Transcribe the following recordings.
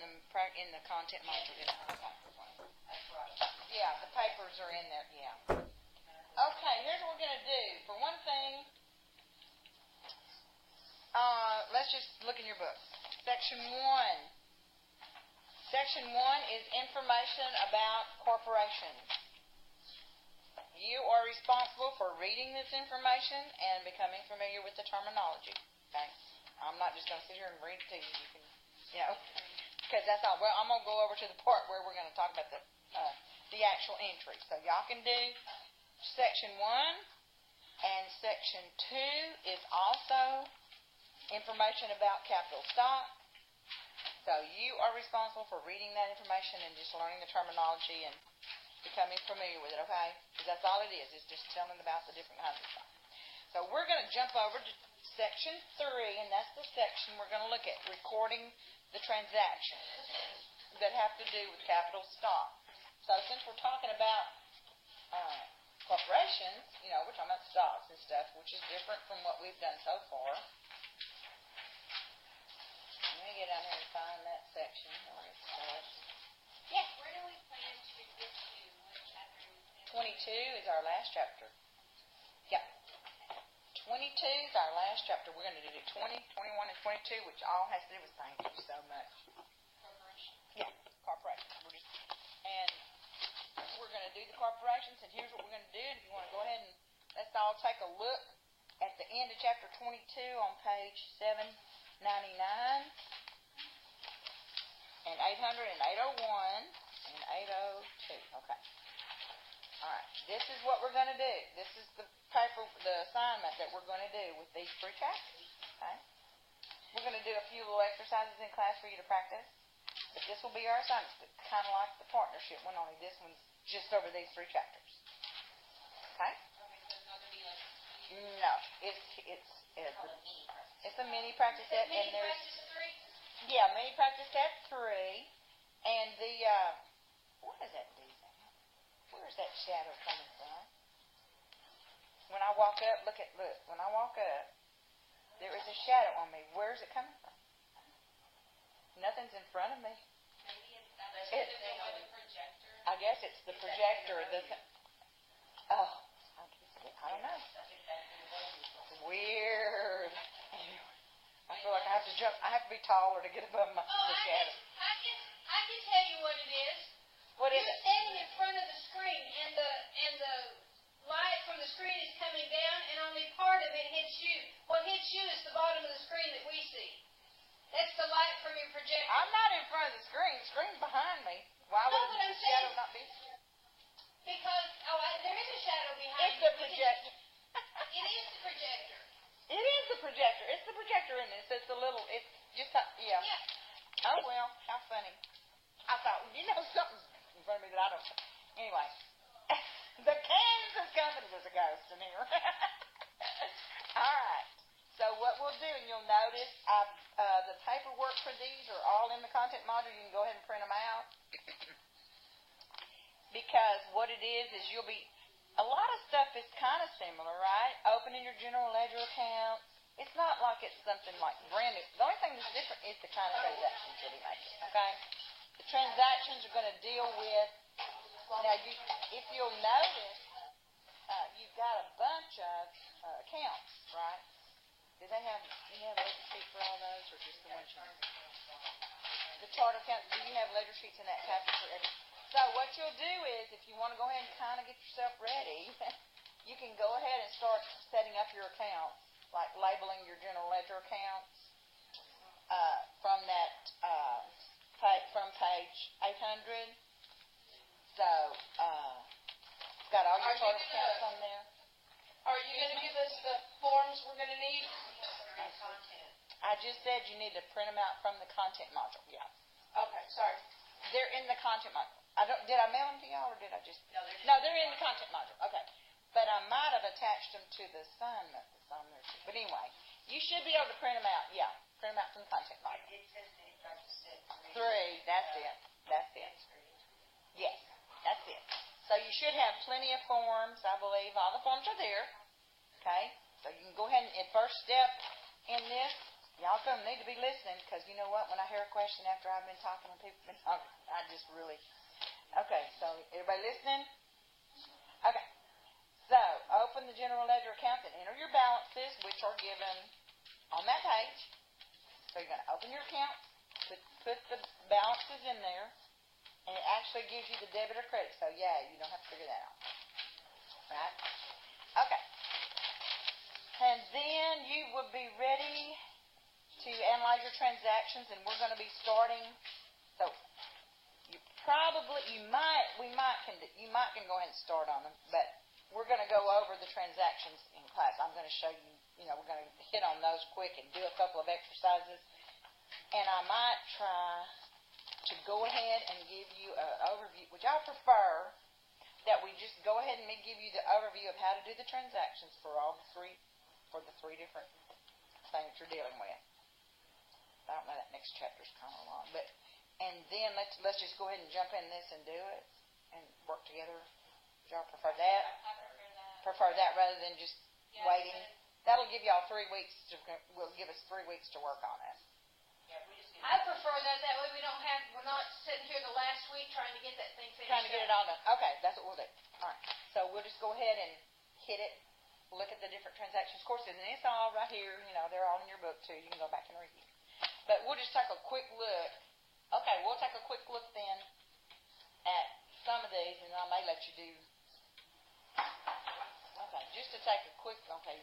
in the content module. That's right. Yeah, the papers are in there. Yeah. Okay, here's what we're going to do. For one thing, let's just look in your book. Section 1. Section 1 is information about corporations. You are responsible for reading this information and becoming familiar with the terminology. Okay? I'm not just going to sit here and read it to you. You can, because that's all. Well, I'm going to go over to the part where we're going to talk about the actual entry. So y'all can do Section 1, and Section 2 is also information about capital stock. So you are responsible for reading that information and just learning the terminology and becoming familiar with it, okay? Because that's all it is. It's just telling about the different kinds of stock. So we're going to jump over to Section 3, and that's the section we're going to look at, recording the transactions that have to do with capital stock. So since we're talking about corporations, we're talking about stocks and stuff, which is different from what we've done so far. Let me get down here and find that section where it starts. Yeah. Where do we plan to get to? What chapter do we plan to 22 is our last chapter. Yeah. 22 is our last chapter. We're going to do 20, 21, and 22, which all has to do with thank you so much. Corporation. Yeah, corporations. And we're going to do the corporations, and here's what we're going to do. If you want to go ahead and let's all take a look at the end of chapter 22 on page 799 and 800 and 801 and 802. Okay. All right. This is what we're going to do. This is the assignment that we're going to do with these 3 chapters. Okay. We're going to do a few little exercises in class for you to practice. But this will be our assignment. It's kind of like the partnership one, only this one's just over these 3 chapters. Okay? Okay, so it's not going to be like... No. It's a mini practice set. Mini And there's practice 3? Yeah, mini practice set 3. And the, what is that D? Where's that shadow coming from? When I walk up, look. When I walk up, there is a shadow on me. Where's it coming from? Nothing's in front of me. Maybe it's the projector. I guess it's the projector. I don't know. Weird. I feel like I have to jump. I have to be taller to get above the shadow. I can tell you what it is. What is You're it? standing in front of the screen, and the light from the screen is coming down, and only part of it hits you. What hits you is the bottom of the screen that we see. That's the light from your projector. I'm not in front of the screen. The screen's behind me. Why would the shadow not be? Because there is a shadow behind It's the projector. It is the projector. It is the projector. It's the projector in this. It's the little. It's just yeah. Yeah. Oh well, how funny. I thought something's in front of me that I don't. Anyway, the Kansas company. There's a ghost in here. All right. So what we'll do, and you'll notice, the paperwork for these are all in the content module. You can go ahead and print them out. Because what it is you'll be, a lot of stuff is kind of similar, right? Opening your general ledger account. It's not like it's something like brand new. The only thing that's different is the kind of transactions you'll be making, okay? The transactions are going to deal with, now if you'll notice, you've got a bunch of accounts, right? Do you have a ledger sheet for all those, or just the one sheet? The chart accounts, do you have ledger sheets in that packet for every? So what you'll do is, if you want to go ahead and kind of get yourself ready, you can go ahead and start setting up your accounts, like labeling your general ledger accounts from that from page 800. So it's got all your chart accounts on there. Are you going to give us the forms we're going to need? I just said you need to print them out from the content module. Yeah. Okay, sorry. They're in the content module. Did I mail them to y'all, or did I just? No, they're in the content module. Okay. But I might have attached them to the assignment that's on there. But anyway, you should be able to print them out. Yeah, print them out from the content module. It says mini practice set 3. That's it. That's it. Yes, that's it. So you should have plenty of forms, I believe. All the forms are there. Okay? So you can go ahead and first step in this Y'all gonna need to be listening, because you know what? When I hear a question after I've been talking and people been talking, I just really. Okay, so everybody listening? Okay. So open the general ledger account and enter your balances, which are given on that page. So you're gonna open your account, put the balances in there, and it actually gives you the debit or credit. So yeah, you don't have to figure that out. Right? Okay. And then you will be ready to analyze your transactions, and we're going to be starting. So you might can go ahead and start on them, but we're going to go over the transactions in class. I'm going to show you. We're going to hit on those quick and do a couple of exercises, and I might try to go ahead and give you an overview. Would y'all prefer that we just go ahead and give you the overview of how to do the transactions for the three different things you're dealing with? I don't know, that next chapter's kind of long, and then let's just go ahead and jump in this and do it and work together. Would y'all prefer that? I prefer that. Prefer that rather than just waiting. That'll give y'all 3 weeks. Will give us 3 weeks to work on it. I prefer that. That way we're not sitting here the last week trying to get that thing finished. Trying to get it all done. Okay, that's what we'll do. All right. So we'll just go ahead and hit it. Look at the different transactions. Of course, and it's all right here. They're all in your book too. You can go back and review. But we'll just take a quick look. Okay, we'll take a quick look then at some of these, and I may let you do. Okay, just to take a quick. Okay.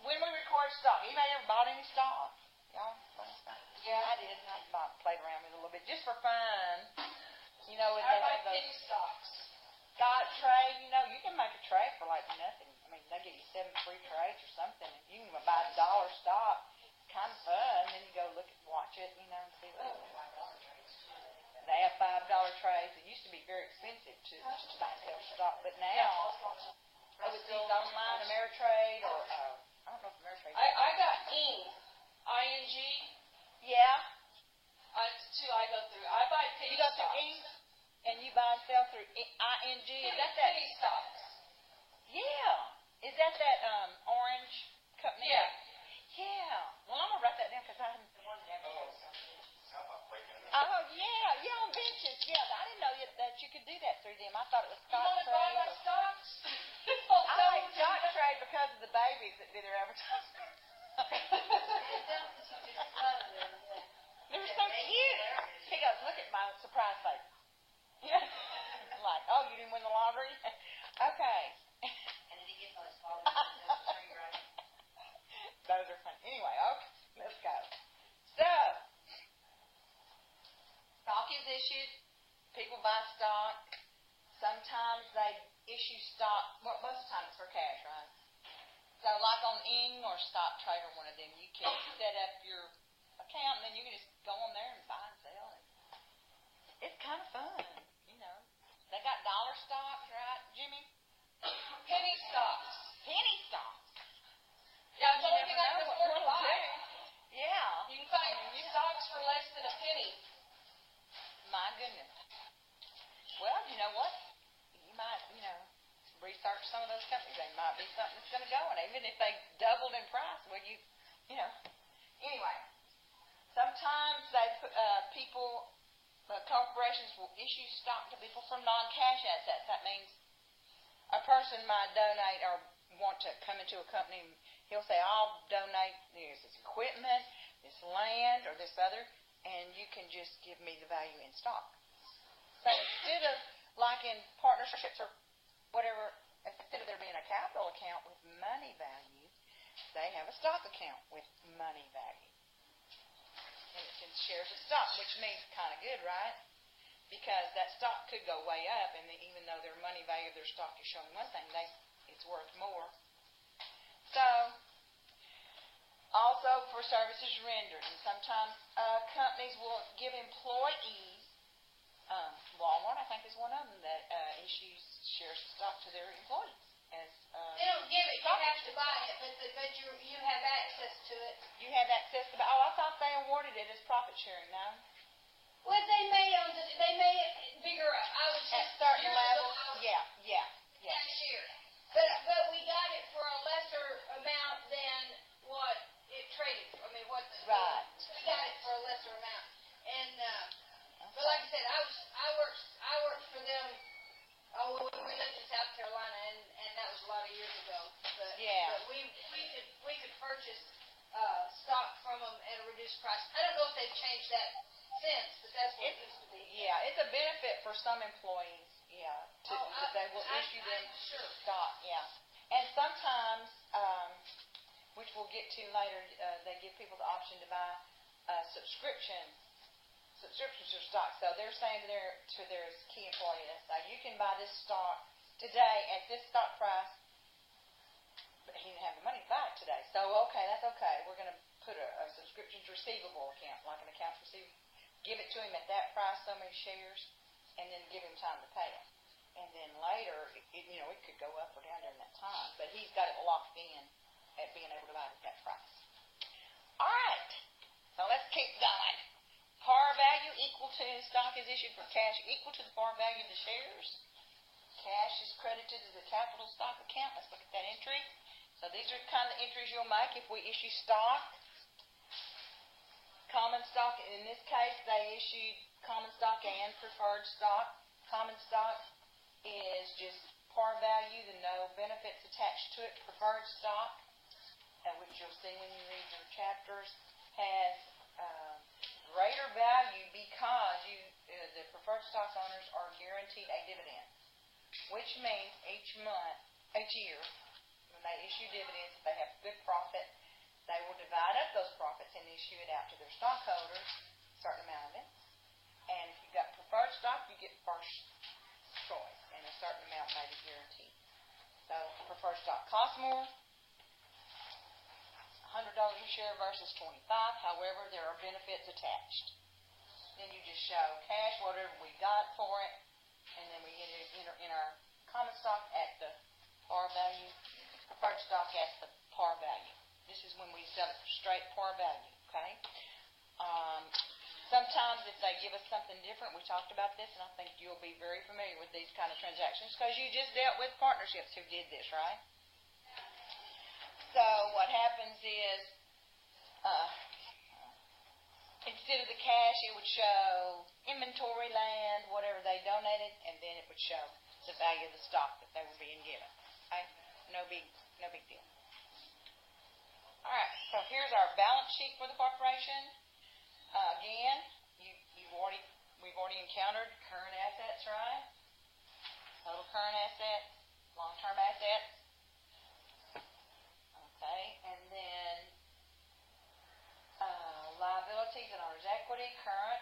When we record stock, anybody ever bought any stock? Y'all bought any stock? Yeah, I did. I played around with it a little bit just for fun. And I they buy have those penny stocks. stock trade. You can make a trade for like nothing. I mean, they give you 7 free trades or something. If you can buy $1 stock, kind of fun. Then you go watch it, and see what it is. They have $5 trades. It used to be very expensive to buy and sell stock, but now with these online Ameritrade or I don't know if Ameritrade. I got ING. Yeah. That's 2 I go through. I buy penny You go stocks. through Inc. and you buy and sell through ING. Is that penny stocks? Yeah. Is that orange company? Yeah. Yeah. Well, I'm gonna write that down because I haven't. Oh yeah, on benches. Yeah, I didn't know that you could do that through them. I thought it was You stock want to trade. buy my stocks? I like stock trade because of the babies that do their advertising. They're so cute. He goes, look at my surprise face. Yeah. Like, oh, you didn't win the lottery? Okay. And then he gets on his phone. Those are fun. Anyway, okay, let's go. So, stock is issued. People buy stock. Sometimes they issue stock. Well, most of the time it's for cash, right? So, like on Ing or Stock Trader, one of them, you can set up your account, and then you can just go on there and buy and sell. And it's kind of fun, They got dollar stocks, right, Jimmy? Penny stocks. Penny stocks. Yeah, it's You only never thing I know can what afford to we'll buy. do. Yeah. You can find stocks for less than a penny. My goodness. Well, you know what? You might, research some of those companies. They might be something that's going to go. And even if they doubled in price, well, Anyway, sometimes corporations will issue stock to people from non-cash assets. That means a person might donate or want to come into a company. He'll say, I'll donate this equipment, this land, or this other, and you can just give me the value in stock. So instead of like in partnerships or whatever, instead of there being a capital account with money value, they have a stock account with money value. And it's in shares of stock, which means kind of good, right? Because that stock could go way up, and even though their money value of their stock is showing one thing, it's worth more. So, also for services rendered, and sometimes companies will give employees. Walmart, I think, is one of them that issues shares of stock to their employees. They don't give it. You have to buy it, but you have access to it. You have access to. I thought they awarded it as profit sharing. No. Well, they may bigger. I would say At certain levels. Yeah. Last year, but we got it for a lesser amount than what haven't changed that since, but that's what it used to be. Yeah, it's a benefit for some employees, that they will issue them Sure. stock, yeah. And sometimes, which we'll get to later, they give people the option to buy subscriptions to stock. So they're saying to their key employees, you can buy this stock today at this stock price, but he didn't have the money to buy it today. So, okay, that's okay. We're going to put a subscriptions receivable account, like an accounts receivable. Give it to him at that price, so many shares, and then give him time to pay it. And then later, it could go up or down during that time, but he's got it locked in at being able to buy it at that price. All right, so let's keep going. Par value equal to stock is issued for cash equal to the par value of the shares. Cash is credited to the capital stock account. Let's look at that entry. So these are kind of the entries you'll make if we issue stock. Common stock, in this case, they issued common stock and preferred stock. Common stock is just par value, the no benefits attached to it. Preferred stock, which you'll see when you read your chapters, has greater value because the preferred stock owners are guaranteed a dividend, which means each year, when they issue dividends, if they have good profit, they will divide up those profits and issue it out to their stockholders, a certain amount of it. And if you've got preferred stock, you get first choice, and a certain amount may be guaranteed. So preferred stock costs more, $100 a share versus $25. However, there are benefits attached. Then you just show cash, whatever we got for it, and then we enter in our common stock at the par value, preferred stock at the par value. This is when we sell it straight par value, okay? Sometimes if they give us something different, we talked about this, and I think you'll be very familiar with these kind of transactions because you just dealt with partnerships who did this, right? So what happens is, instead of the cash, it would show inventory, land, whatever they donated, and then it would show the value of the stock that they were being given. Okay? No big deal. All right. So here's our balance sheet for the corporation. Again, we've already encountered current assets, right? Total current assets, long-term assets. Okay, and then liabilities and owner's equity, current,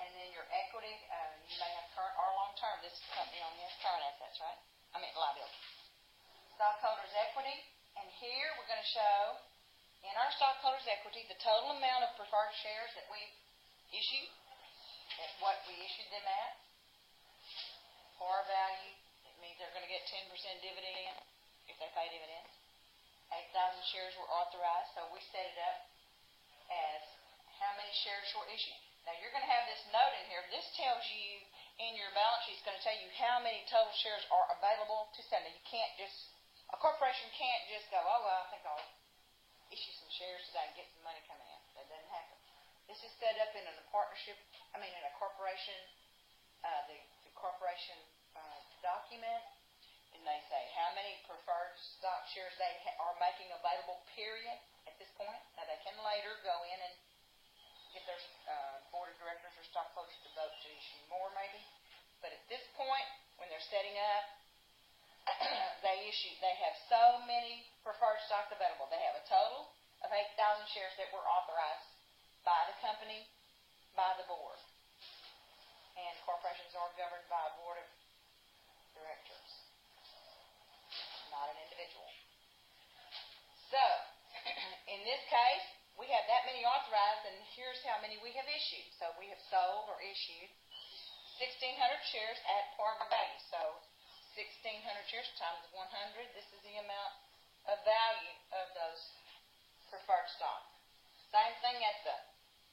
and then your equity, you may have current or long-term. This company only has current assets, right? Liabilities. Stockholders' equity, and here we're going to show in our stockholders' equity the total amount of preferred shares that we issued, at what we issued them at. Par value, it means they're going to get 10% dividend if they pay dividends. 8,000 shares were authorized, so we set it up as how many shares were issued. Now you're going to have this note in here. This tells you in your balance sheet, it's going to tell you how many total shares are available to sell. Now you can't a corporation can't just go, oh well, I think I'll issue some shares today and get some money coming in. That doesn't happen. This is set up in a corporation, the corporation document, and they say how many preferred stock shares they are making available, period, at this point. Now they can later go in and get their board of directors or stockholders to vote to issue more maybe. But at this point, when they're setting up, they have so many preferred stock available. They have a total of 8,000 shares that were authorized by the company, by the board. And corporations are governed by a board of directors, not an individual. So, in this case, we have that many authorized, and here's how many we have issued. So we have sold or issued 1,600 shares at par value. So 1,600 shares times 100, this is the amount of value of those preferred stock. Same thing at the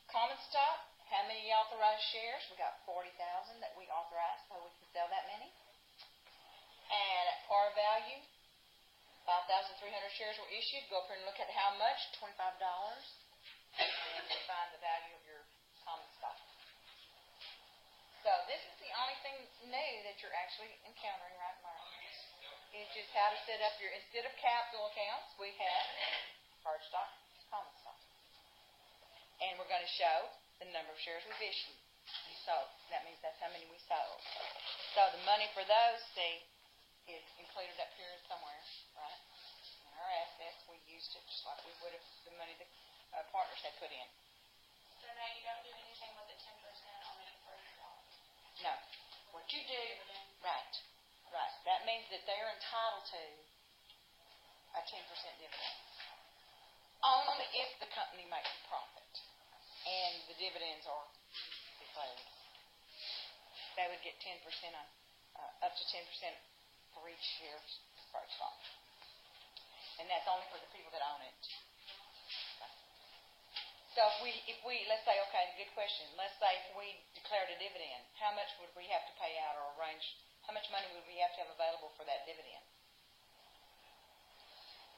common stock. How many authorized shares? We got 40,000 that we authorized, so we can sell that many. And at par value, 5,300 shares were issued. Go up here and look at how much, $25. And you find the value of your common stock. So this is the only thing new that you're actually encountering right now. It's just how to set up your, instead of capital accounts, we have preferred stock, common stock. we're going to show the number of shares we've issued. We sold. That means that's how many we sold. So the money for those, see, is included up here somewhere, right? In our assets, we used it just like we would have the money the partners had put in. So now you don't do anything with the 10% on the preferred stock. No. What you do, right. That means that they're entitled to a 10% dividend. Only if the company makes a profit and the dividends are declared. They would get 10% on, up to 10% for each share preferred stock. And that's only for the people that own it. So if we let's say, okay, good question. Let's say if we declared a dividend, how much would we have to pay out or arrange? How much money would we have to have available for that dividend?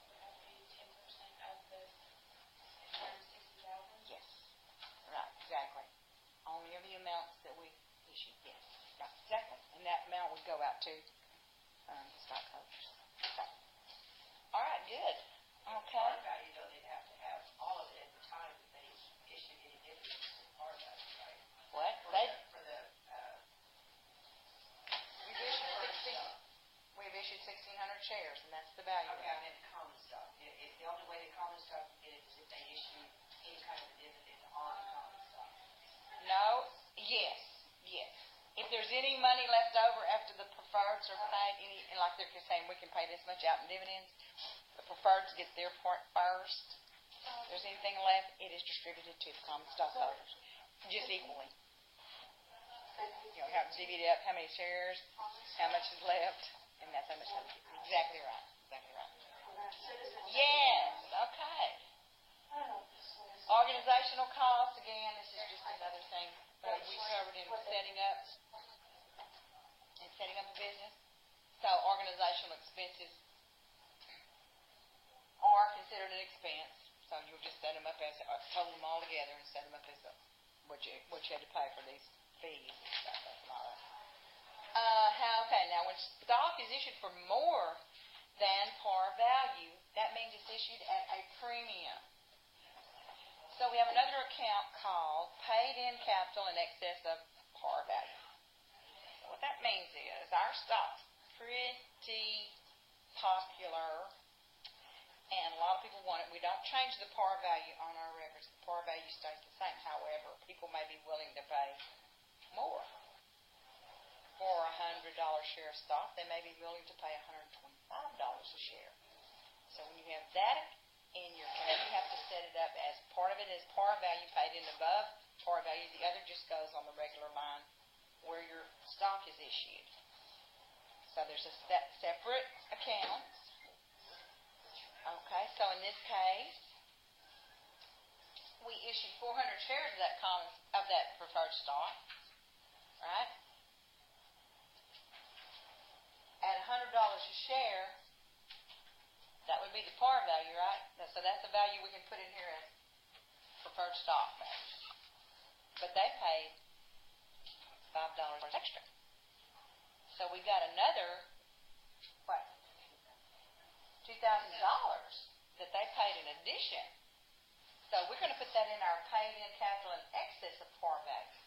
Would have to be 10% of the 160,000. Yes. Right, exactly. Only of the amounts that we issued, yes. Right, exactly. And that amount would go out to the stockholders. Okay. All right, good. Okay. Par value, though, they'd have to have all of it at the time that they issue any dividends to par value, right? What? We've issued 1,600 shares, and that's the value. Okay, I meant the common stock. If the only way the common stock would get it is if they issue any kind of dividend on the common stock. No, yes. If there's any money left over after the preferreds are paid, and like they're saying we can pay this much out in dividends, the preferreds get their part first. If there's anything left, it is distributed to the common stockholders, just equally. You know, how to divvy it up, how many shares, how much is left, and that's how much. Exactly right. Yes. Okay. Organizational costs, again, this is just another thing that we covered in setting up a business. So organizational expenses are considered an expense. So you'll just set them up as, total them all together and set them up as what you had to pay for these fees and stuff. That's not it. Okay, now when stock is issued for more than par value, that means it's issued at a premium. So we have another account called paid in capital in excess of par value. So what that means is our stock's pretty popular, and a lot of people want it. We don't change the par value on our records. The par value stays the same. However, people may be willing to pay more. For a $100 share of stock, they may be willing to pay $125 a share. So when you have that in your account, you have to set it up as part of it is par value paid in above par value. The other just goes on the regular line where your stock is issued. So there's a separate account. Okay, so in this case, we issued 400 shares of that preferred stock, right? At $100 a share, that would be the par value, right? So that's the value we can put in here as preferred stock value. But they paid $5 extra. So we got another, what, $2,000 that they paid in addition. So we're going to put that in our paid-in capital in excess of par value.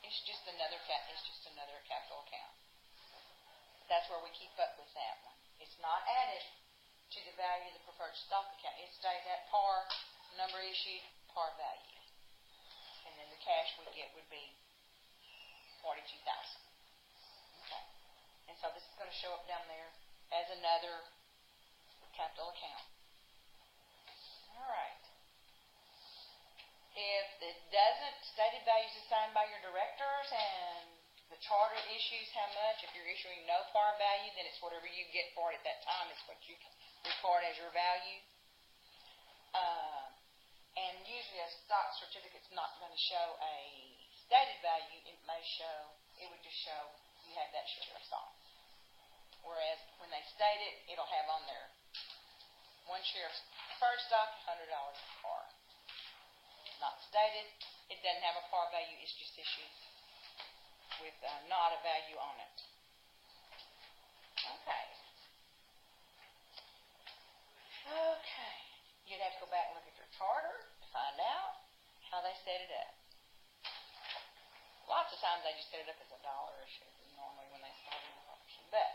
It's just another capital account. That's where we keep up with that one. It's not added to the value of the preferred stock account. It stays at par, number issued, par value. And then the cash we get would be $42,000. Okay. And so this is going to show up down there as another capital account. All right. If it doesn't, stated value is assigned by your directors and the charter issues how much. If you're issuing no par value, then it's whatever you get for it at that time. It's what you record as your value. And usually a stock certificate's not going to show a stated value. It would just show you have that share of stock. Whereas when they state it, it'll have on there 1 share of preferred stock, $100 par. Not stated. It doesn't have a par value. It's just issued with not a value on it. Okay. You'd have to go back and look at your charter to find out how they set it up. Lots of times they just set it up as $1 a share normally when they start in the auction. But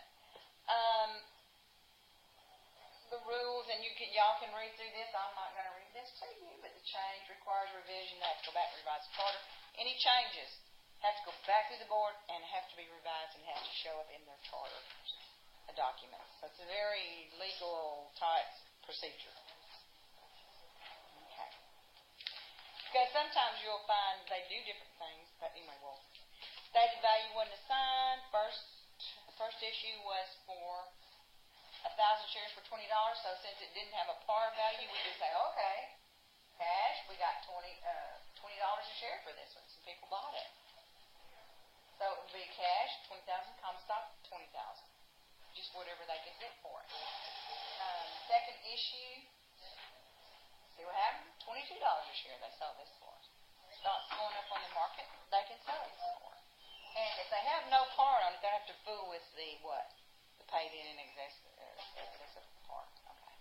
the rules, and y'all can read through this. I'm not going to read this to you, but the change requires revision. They have to go back and revise the charter. Any changes have to go back through the board and have to be revised and have to show up in their charter document. So it's a very legal type procedure. Okay. Because sometimes you'll find they do different things, but anyway, well, stated value wasn't assigned. The first issue was for 1,000 shares for $20. So since it didn't have a par value, we just say, okay, cash, we got $20 a share for this one. Some people bought it. So it would be cash, 20,000, common stock, 20,000. Just whatever they could get for it. Second issue, see what happened? $22 a share they sold this for. Stock's going up on the market, they can sell it some more. And if they have no par on it, they have to fool with the what? The paid in and excessive par. Okay.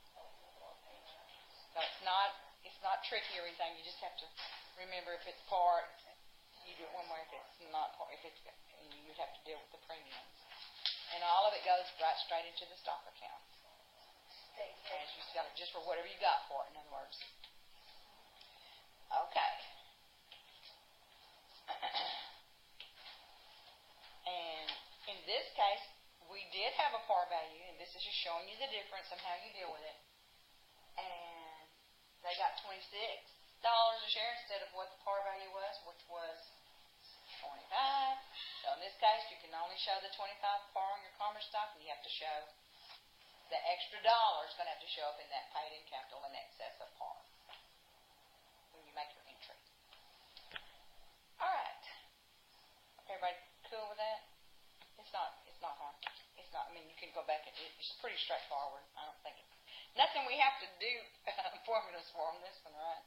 So it's not tricky or anything. You just have to remember if it's par, you do it one way. If it's not par, you'd have to deal with the premiums. And all of it goes right straight into the stock account. And you sell it just for whatever you got for it, in other words. Okay. And in this case, we did have a par value, and this is just showing you the difference on how you deal with it. And they got $26 a share instead of what the par value was, which was 25. So in this case, you can only show the 25 par on your common stock, and you have to show the extra dollar is going to have to show up in that paid-in capital in excess of par when you make your entry. All right. Everybody cool with that? It's not hard. It's not. I mean, you can go back and it's pretty straightforward. I don't think nothing we have to do formulas for on this one, right?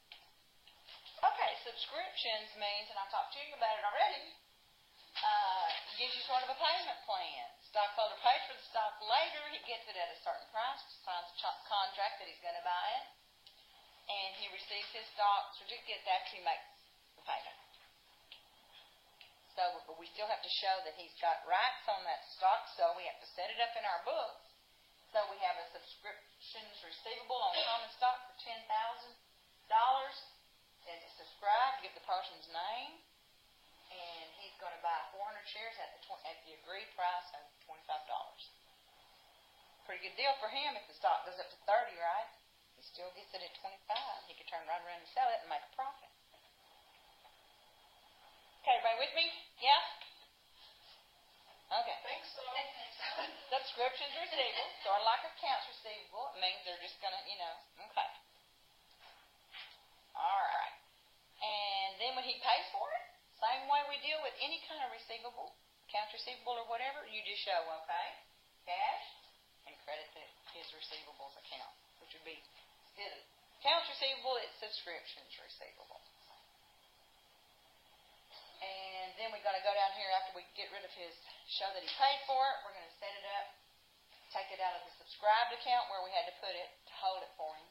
Okay, subscriptions means, and I talked to you about it already. Gives you sort of a payment plan. Stockholder pays for the stock later. He gets it at a certain price, signs a contract that he's going to buy it, and he receives his stock certificate after he makes the payment. So, but we still have to show that he's got rights on that stock, so we have to set it up in our books. So we have a subscriptions receivable on common stock for $10,000. And it's subscribed, give the person's name, and he's going to buy 400 shares at the agreed price of $25. Pretty good deal for him if the stock goes up to 30, right? He still gets it at 25. He could turn right around and sell it and make a profit. Okay, everybody with me? Yeah? Okay. Think so. Subscriptions receivable, sort of like accounts receivable. It means they're just going to, okay. All right. And then when he pays for it, same way we deal with any kind of receivable, accounts receivable or whatever, you just show, okay, cash, and credit his receivables account, which would be, instead of accounts receivable, it's subscriptions receivable. And then we're going to go down here after we get rid of his show that he paid for it. We're going to set it up, take it out of the subscribed account where we had to put it to hold it for him,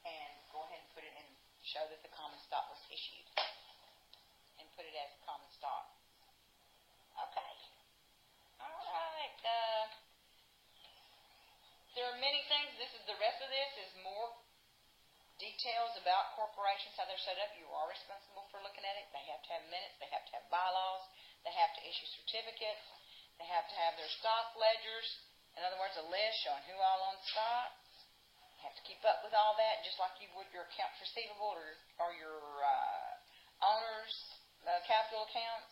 and go ahead and put it in, show that the common stock was issued, and put it as common stock. Okay. All right. There are many things. The rest of this is more details about corporations, how they're set up. You are responsible for looking at it. They have to have minutes. They have to have bylaws. They have to issue certificates. They have to have their stock ledgers. In other words, a list showing who all owns stock. You have to keep up with all that, just like you would your accounts receivable or your owner's capital accounts.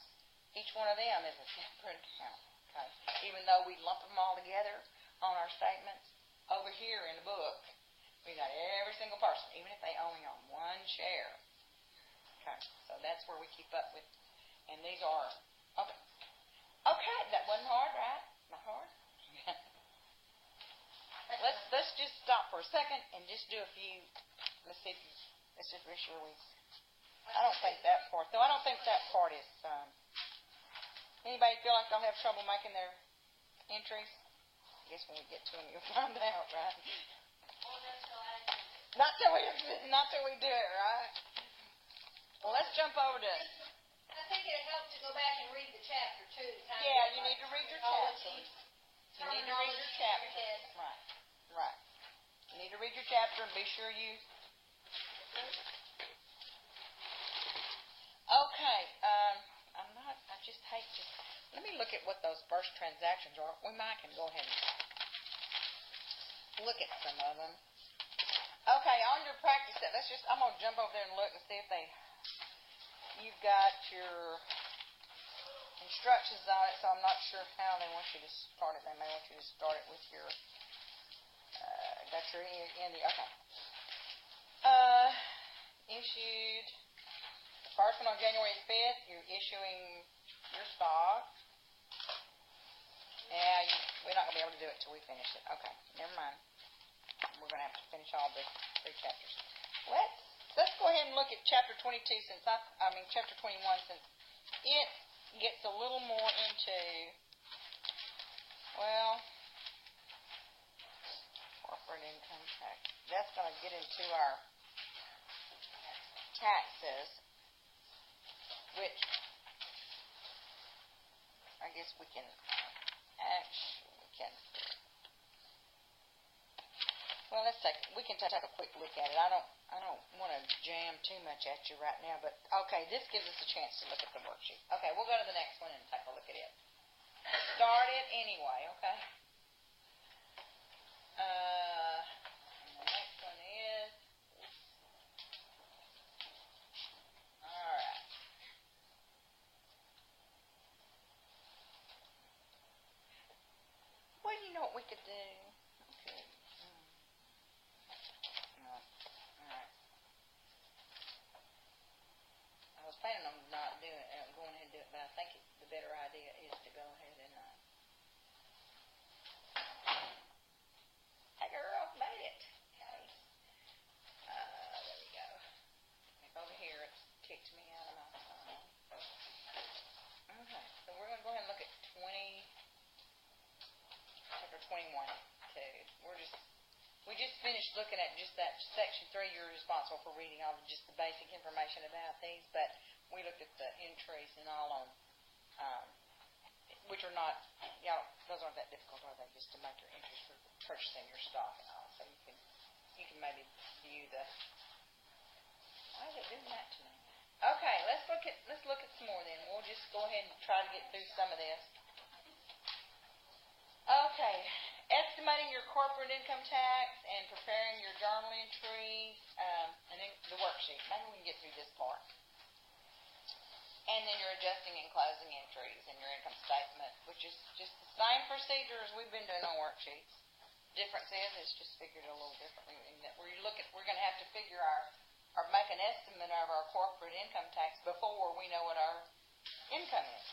Each one of them is a separate account. Okay, even though we lump them all together on our statements, over here in the book, we got every single person, even if they only own one share. Okay, so that's where we keep up with. And these are, okay. Okay, that wasn't hard, right? Not hard? Let's just stop for a second and just do a few, let's just make sure I don't think that part is, anybody feel like they'll have trouble making their entries? I guess when we get to them, you'll find out, right? Not till we do it, right? Well, let's jump over to, I think it'd help to go back and read the chapter too. Kind yeah, of you need to read your terminology. chapter. You need to read your chapter. Right, right. You need to read your chapter and be sure you. Okay, I just hate to, let me look at what those first transactions are. We might can go ahead and look at some of them. Okay, on your practice set, I'm going to jump over there and look and see if you've got your instructions on it, so I'm not sure how they want you to start it. They may want you to start it with your, got your okay. Issued, the first one on January 5th, you're issuing your stock. Yeah, we're not going to be able to do it till we finish it. Okay, never mind. We're going to have to finish all the 3 chapters. Let's go ahead and look at chapter 22 chapter 21 since it gets a little more into, well, corporate income tax. That's going to get into our taxes, which I guess we can well, we can take a quick look at it. I don't want to jam too much at you right now, but okay, this gives us a chance to look at the worksheet. Okay, we'll go to the next one and take a look at it. Start it anyway, okay? And the next one is, all right. Well, you know what we could do? Okay. No. All right. I was planning on not doing it, going ahead and do it, but I think the better idea is to go ahead and. Hey, girl, made it. Okay. There we go. Over here, it's kicked me out of my phone. Okay, so we're going to go ahead and look at chapter 21 too. We just finished looking at just that section 3. You're responsible for reading all just the basic information about these, but we looked at the entries and all on, which are not, those aren't that difficult, are they? Just to make your entries for purchasing your stock and all, so you can maybe view the. Why is it doing that to me? Okay, let's look at some more then. We'll just go ahead and try to get through some of this. Okay, estimating your corporate income tax and preparing your journal entries, and then the worksheet. Maybe we can get through this part. And then your adjusting and closing entries and your income statement, which is just the same procedure as we've been doing on worksheets. Difference is it's just figured a little differently. In that we're going to have to figure or make an estimate of our corporate income tax before we know what our income is,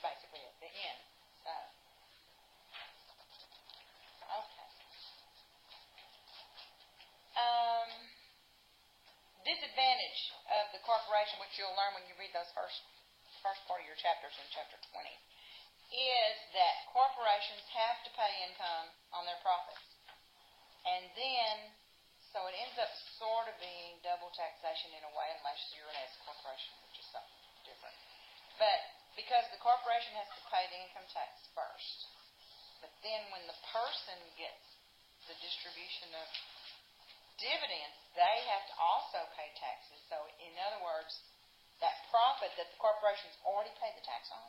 basically at the end. So. Okay. Disadvantage of the corporation, which you'll learn when you read those first part of your chapters in chapter 20, is that corporations have to pay income on their profits. And then, so it ends up sort of being double taxation in a way, unless you're an S corporation, which is something different. But because the corporation has to pay the income tax first, but then when the person gets the distribution of dividends, they have to also pay taxes. So in other words, that profit that the corporation's already paid the tax on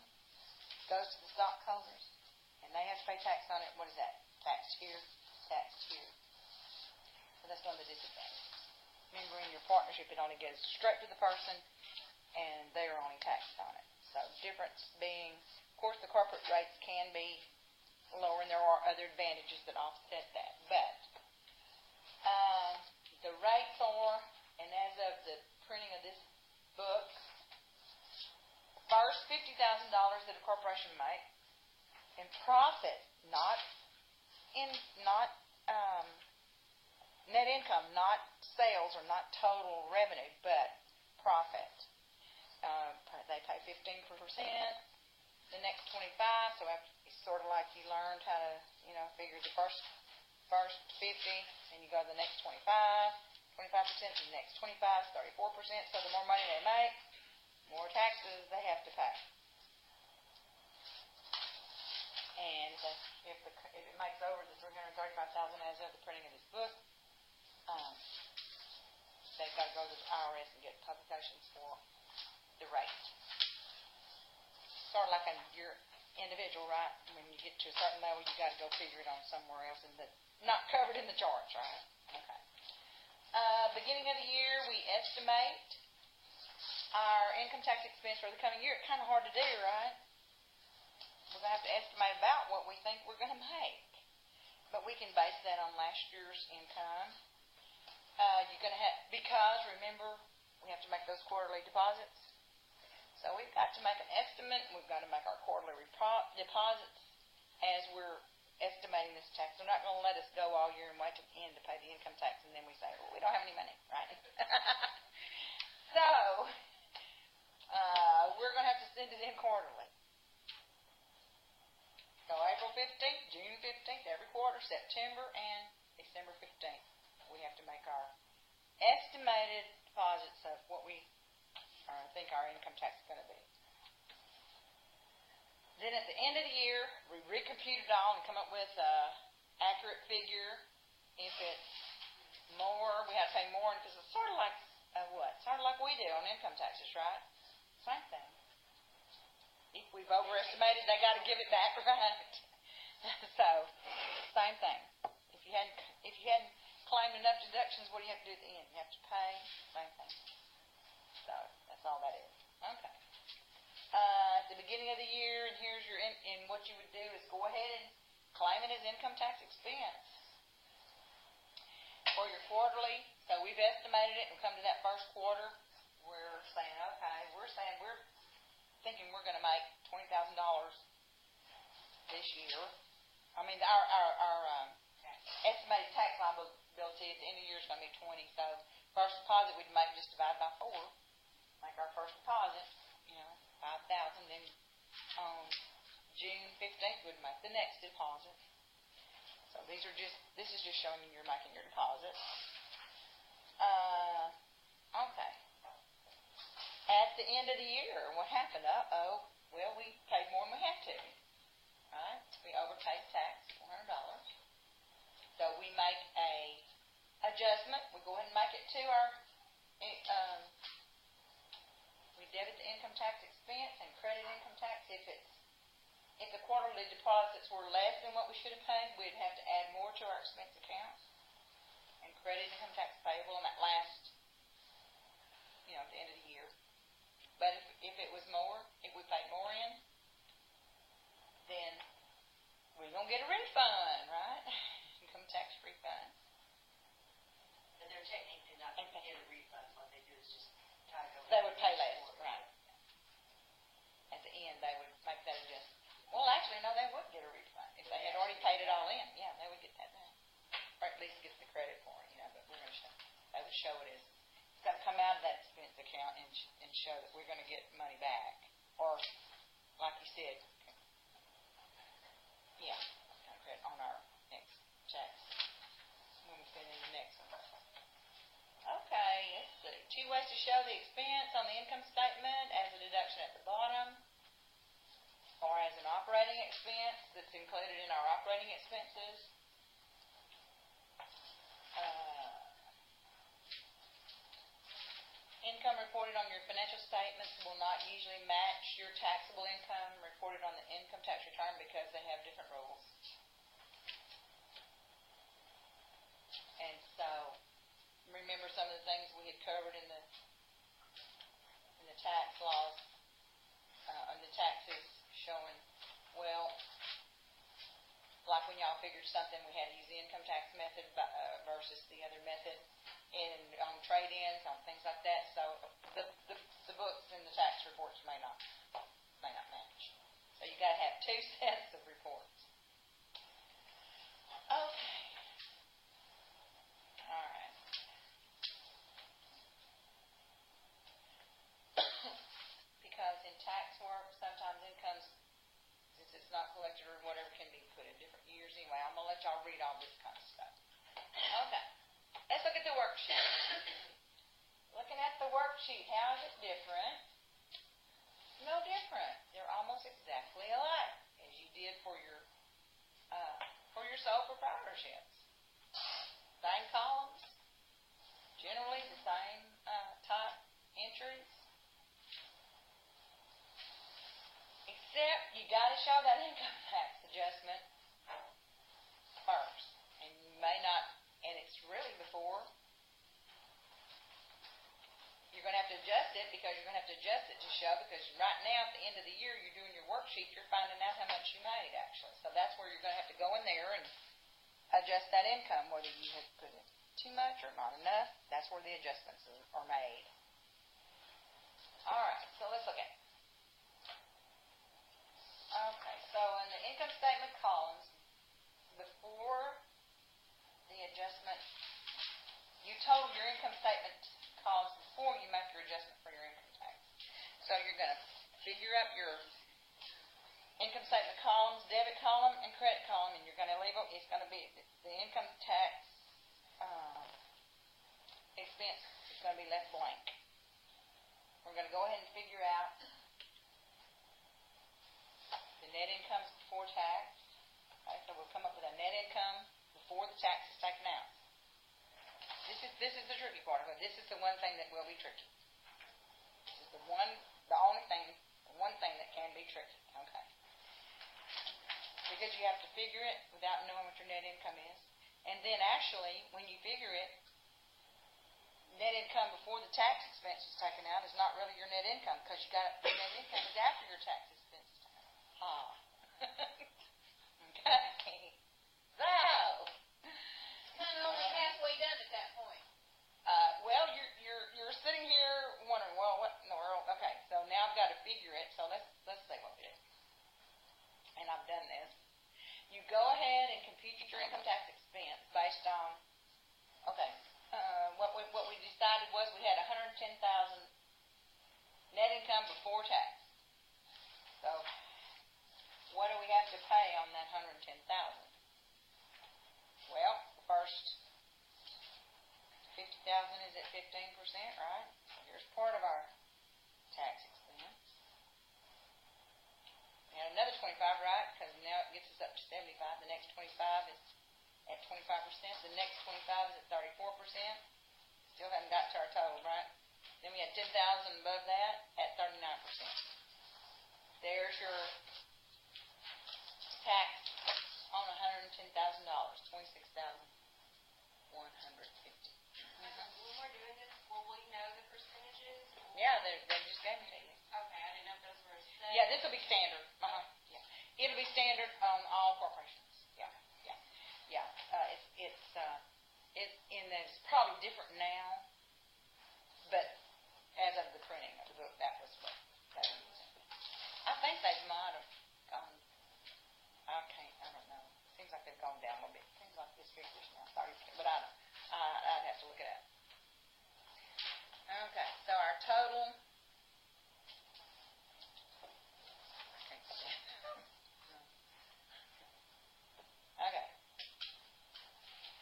goes to the stockholders, and they have to pay tax on it. What is that? Taxed here, taxed here. So that's one of the disadvantages. Remember, in your partnership, it only goes straight to the person, and they are only taxed on it. So difference being, of course, the corporate rates can be lower, and there are other advantages that offset that. But the rates are, and as of the printing of this book, first $50,000 that a corporation makes in profit, not net income, not sales or not total revenue, but profit. They pay 15%. The next 25. So it's sort of like you learned how to, figure the first 50, and you go to the next 25. 25% to the next 25, 34%. So the more money they make, more taxes they have to pay. And if it makes over the $335,000 as of the printing of this book, they've got to go to the IRS and get publications for the rate. Sort of like your individual, right? When you get to a certain level, you got to go figure it on somewhere else, and not covered in the charts, right? Okay. Beginning of the year, we estimate our income tax expense for the coming year. It's kind of hard to do, right? We're going to have to estimate about what we think we're going to make. But we can base that on last year's income. You're going to have, because remember, we have to make those quarterly deposits. So we've got to make an estimate. We've got to make our quarterly deposits as we're estimating this tax. They're not going to let us go all year and wait till the end to pay the income tax, and then we say, well, we don't have any money, right? So we're going to have to send it in quarterly. So April 15th, June 15th, every quarter, September and December 15th, we have to make our estimated deposits of what we think our income tax is going to be. Then at the end of the year, we recompute it all and come up with an accurate figure. If it's more, we have to pay more, because it's sort of like what? Sort of like we do on income taxes, right? Same thing. If we've overestimated, they got to give it back, right? So, same thing. If you hadn't claimed enough deductions, what do you have to do at the end? You have to pay. Same thing. So that's all that is. Okay. At the beginning of the year, and here's your and what you would do is go ahead and claim it as income tax expense for your quarterly. So we've estimated it and come to that first quarter. We're saying, okay, we're thinking we're going to make $20,000 this year. I mean, our estimated tax liability at the end of the year is going to be 20. So first deposit we'd make just divide by 4. Make our first deposit, $5,000. Then on June 15th we'd make the next deposit. So this is just showing you you're making your deposit. Okay. At the end of the year, what happened? Well, we paid more than we had to. Right? We overpaid tax, $400. So we make a adjustment. We go ahead and make it to our, we debit the income tax expense and credit income tax. If the quarterly deposits were less than what we should have paid, we'd have to add more to our expense account and credit income tax payable on that last, at the end of the year. But if it was more, if we paid more in, then we're going to get a refund, right? Income tax refund. But they're technically not going to get a refund. What they do is just tie it over. They would pay less, right. At the end, they would make that adjustment. Well, actually, no, they would get a refund. If they had already paid it all in, yeah, they would get that back. Or at least get the credit for it, but we're going to show, they would show it as, it's got to come out of that expense account and show that we're going to get money back. Or, like you said, credit on our next tax. When we send in the next one. Okay, let's see. 2 ways to show the expense on the income statement: as a deduction at the bottom, or as an operating expense that's included in our operating expenses. Income reported on your financial statements will not usually match your taxable income reported on the income tax return because they have different rules. And so, remember some of the things we had covered in the tax laws, on the taxes showing, like when y'all figured something, we had to use the income tax method versus the other method, and on trade-ins, on things like that. So the books and the tax reports may not match. So you got to have 2 sets of reports. Okay. All right. Because in tax work, sometimes incomes, since it's not collected or whatever, can be put in different years. Anyway, I'm going to let y'all read all this kind of stuff. Okay. Let's look at the worksheet. worksheet, how is it different? No different. They're almost exactly alike as you did for your sole proprietorships. Same columns, generally the same type entries. Except you got to show that income tax adjustment first, and you may not, and it's really before. You're going to have to adjust it because you're going to have to adjust it to show, because right now at the end of the year you're doing your worksheet, you're finding out how much you made actually. So that's where you're going to have to go in there and adjust that income, whether you have put in too much or not enough. That's where the adjustments are made. All right, so let's look at it. Okay, so in the income statement columns, before the adjustment, you total your income statement columns before you make your adjustment for your income tax. So you're going to figure up your income statement columns, debit column and credit column, and you're going to label, it's going to be the income tax expense is going to be left blank. We're going to go ahead and figure out the net income before tax. Okay, so we'll come up with a net income before the tax is taken out. This is the tricky part of it. This is the one thing that will be tricky. This is the one thing that can be tricky. Okay. Because you have to figure it without knowing what your net income is. And then actually, when you figure it, net income before the tax expense is taken out is not really your net income, because your net income is after your tax expense is taken out. Okay. So, Kind of only halfway done at that point. well, you're sitting here wondering, well, what in the world? Okay, so now I've got to figure it. So let's see what we do. And I've done this. You go ahead and compute your income tax expense based on, okay, what we decided was we had $110,000 net income before tax. So what do we have to pay on that $110,000? Well, the first $50,000 is at 15%, right? So here's part of our tax expense. And another 25, right? Because now it gets us up to 75. The next 25 is at 25%. The next 25 is at 34%. Still haven't got to our total, right? Then we had 10,000 above that at 39%. There's your tax on $110,000, $26,150. When we're doing this, will we know the percentages? Yeah, they just gave it to you. Okay, I didn't know if those were set. Yeah, this will be standard. Yeah, it'll be standard on all corporations. Yeah. It's probably different now, but as of the printing of the book, that was what that was. I think they might have gone. I don't know. Seems like they've gone down a little bit. Seems like this figure's now 30%, but I'd have to look it up. Okay, so our total.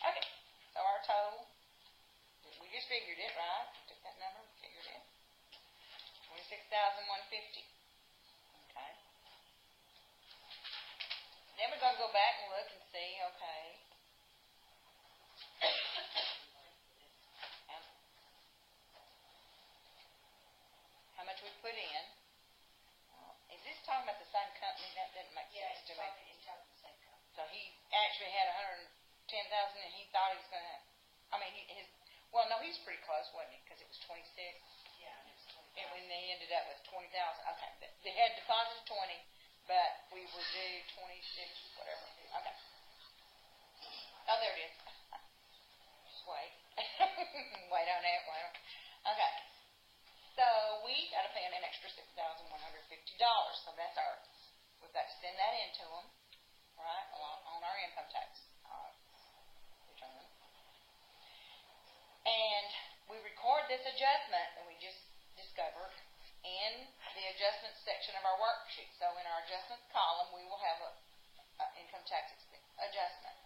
Okay, so our total, we just figured it, right? We took that number, figured it. 26,150. Okay. Then we're going to go back and look and see, okay. How much we put in. Is this talking about the same company? That doesn't make sense to me. It's talking the same company. So he actually had $110,000 and he thought he was going to, no, he was pretty close, wasn't he? Because it was 26. Yeah, and it was 25. And when they ended up with 20,000, okay, they had deposited 20, but we were due 26, whatever. Okay. Oh, there it is. Just wait. Wait on it. Okay. So we got to pay an extra $6,150. So that's we've got to send that in to them, right, on our income tax return. And we record this adjustment that we just discovered in the adjustment section of our worksheet. So in our adjustment column, we will have a income tax adjustment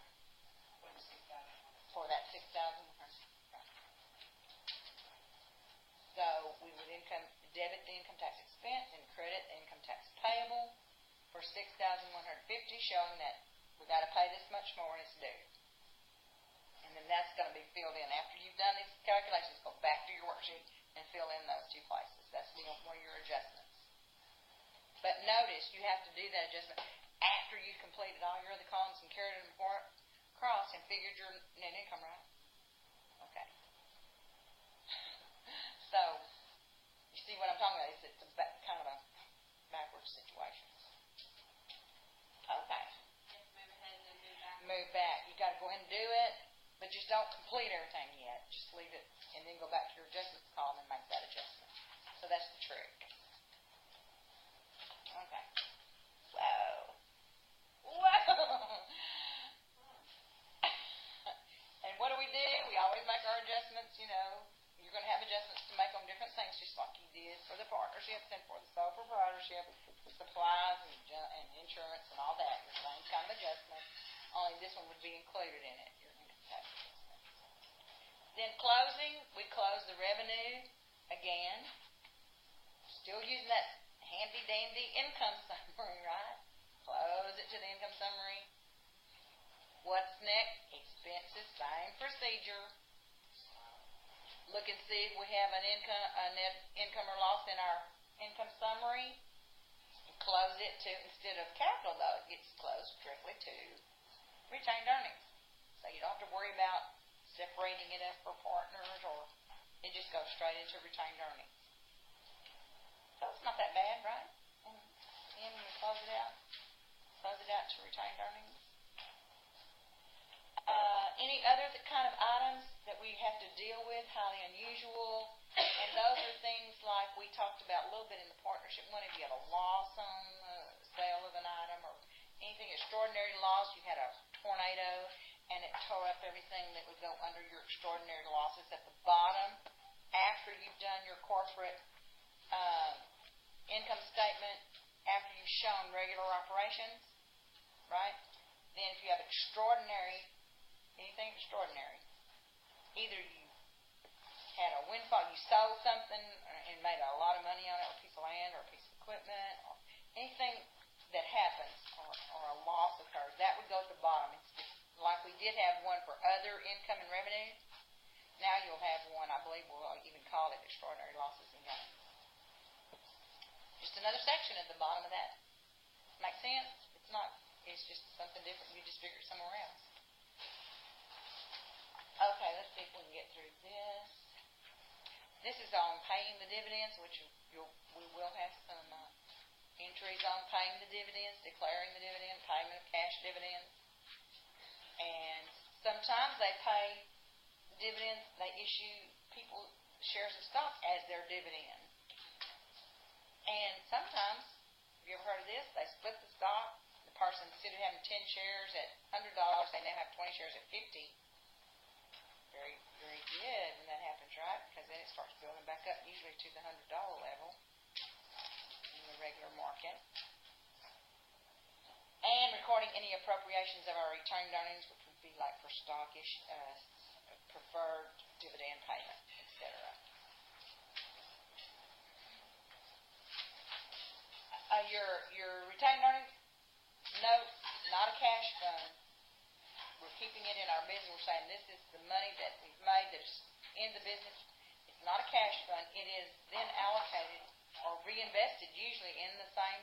for that $6,100. So we would debit the income tax expense and credit the income tax payable for $6,150, showing that we got to pay this much more and it's due. And then that's going to be filled in after you've done these calculations. Go back to your worksheet and fill in those two places. That's one of your adjustments. But notice you have to do that adjustment after you've completed all your other columns and carried them across and figured your net income, right? Okay. So, you see what I'm talking about? It's kind of a backwards situation. Okay. Just move ahead and then move back. Move back. You got to go ahead and do it, but just don't complete everything yet. Just leave it and then go back to your adjustments column and make that adjustment. So that's the trick. Okay. Whoa. And what do? We always make our adjustments, You're going to have adjustments to make on different things, just like you did for the partnerships and for the sole proprietorship, supplies and insurance and all that. The same kind of adjustment, only this one would be included in it, your income tax adjustment. Then closing, we close the revenue again. Still using that handy-dandy income summary, right? Close it to the income summary. What's next? Expenses, same procedure. Look and see if we have a net income or loss in our income summary. Close it to, instead of capital though, it gets closed directly to retained earnings. So you don't have to worry about separating it up for partners, or it just goes straight into retained earnings. So it's not that bad, right? And we close it out to retained earnings. Any other kind of items that we have to deal with, highly unusual, and those are things like we talked about a little bit in the partnership one. If you have a loss on sale of an item or anything extraordinary loss, you had a tornado and it tore up everything that would go under your extraordinary losses at the bottom. After you've done your corporate income statement, after you've shown regular operations, right? Then if you have anything extraordinary, either you had a windfall, you sold something and made a lot of money on it, or a piece of land or a piece of equipment, or anything that happens or a loss occurs, that would go at the bottom. It's just like we did have one for other income and revenue. Now you'll have one, I believe we'll even call it extraordinary losses and gains. Just another section at the bottom of that. Make sense? It's not. It's just something different. You just figure it somewhere else. Okay, let's see if we can get through this. This is on paying the dividends, which we will have some entries on paying the dividends, declaring the dividend, payment of cash dividends. And sometimes they pay dividends, they issue people shares of stock as their dividend. And sometimes, have you ever heard of this? They split the stock. The person, instead of having 10 shares at $100, they now have 20 shares at $50. Very, very good when that happens, right? Because then it starts building back up, usually to the $100 level in the regular market. And recording any appropriations of our retained earnings, which would be like for stock preferred dividend payment, etc. Your retained earnings, note, not a cash fund. We're keeping it in our business. We're saying this is the money that we've made that's in the business. It's not a cash fund. It is then allocated or reinvested, usually in the same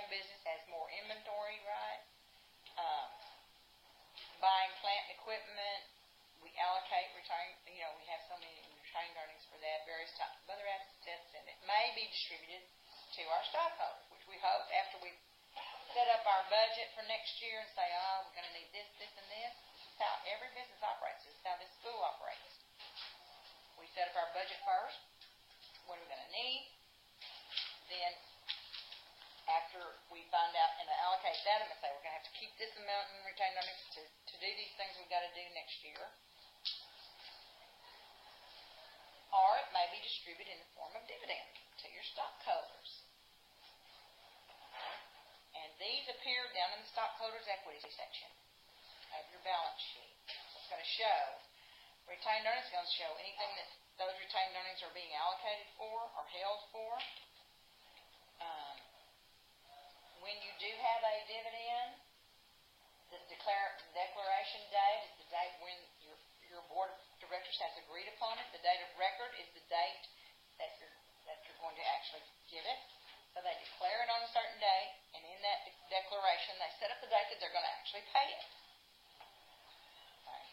business, as more inventory, right? Buying plant and equipment, we allocate we have so many retained earnings for that, various types of other assets, and it may be distributed to our stockholders, which we hope after we set up our budget for next year and say, we're going to need this, this, and this. This is how every business operates. This is how this school operates. We set up our budget first. What are we going to need? Then, after we find out and allocate that, I'm going to say we're going to have to keep this amount in retained earnings to do these things we've got to do next year. Or it may be distributed in the form of dividends to your stockholders. And these appear down in the stockholders' equity section of your balance sheet. So it's going to show Retained earnings is gonna show anything that those retained earnings are being allocated for or held for. When you do have a dividend, the declaration date is the date when your board of directors has agreed upon it. The date of record is the date that you're going to actually give it. So they declare it on a certain date, and in that declaration, they set up the date that they're going to actually pay it. Okay.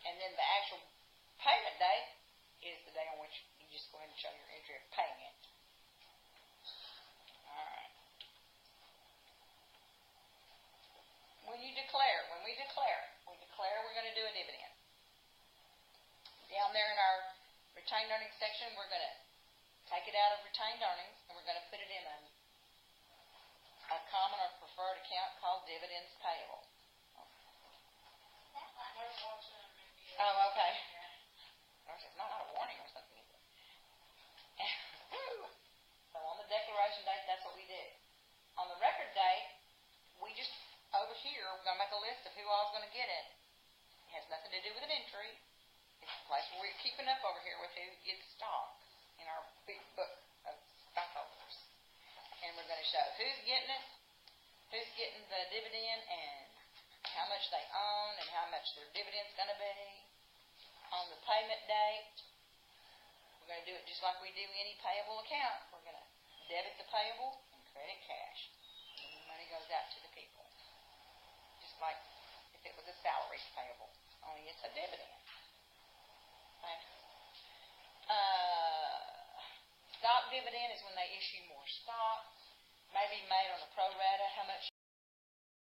And then the actual payment date is the day on which you just go ahead and show your entry of paying it. All right. When we declare we're going to do a dividend. Down there in our retained earnings section, we're going to take it out of retained earnings, and we're going to put it in a common or preferred account called dividends payable. Oh, okay. It's not a warning or something, is it? So on the declaration date, that's what we do. On the record date, we just, over here, we're going to make a list of who all's going to get it. It has nothing to do with an entry. It's a place where we're keeping up over here with who gets stock in our big book of stockholders. And we're going to show who's getting it, who's getting the dividend, and how much they own, and how much their dividend's going to be. On the payment date, we're going to do it just like we do any payable account. We're going to debit the payable and credit cash. And the money goes out to the people. Just like if it was a salary payable, only it's a dividend. Okay. Stock dividend is when they issue more stock. Maybe made on a pro rata, how much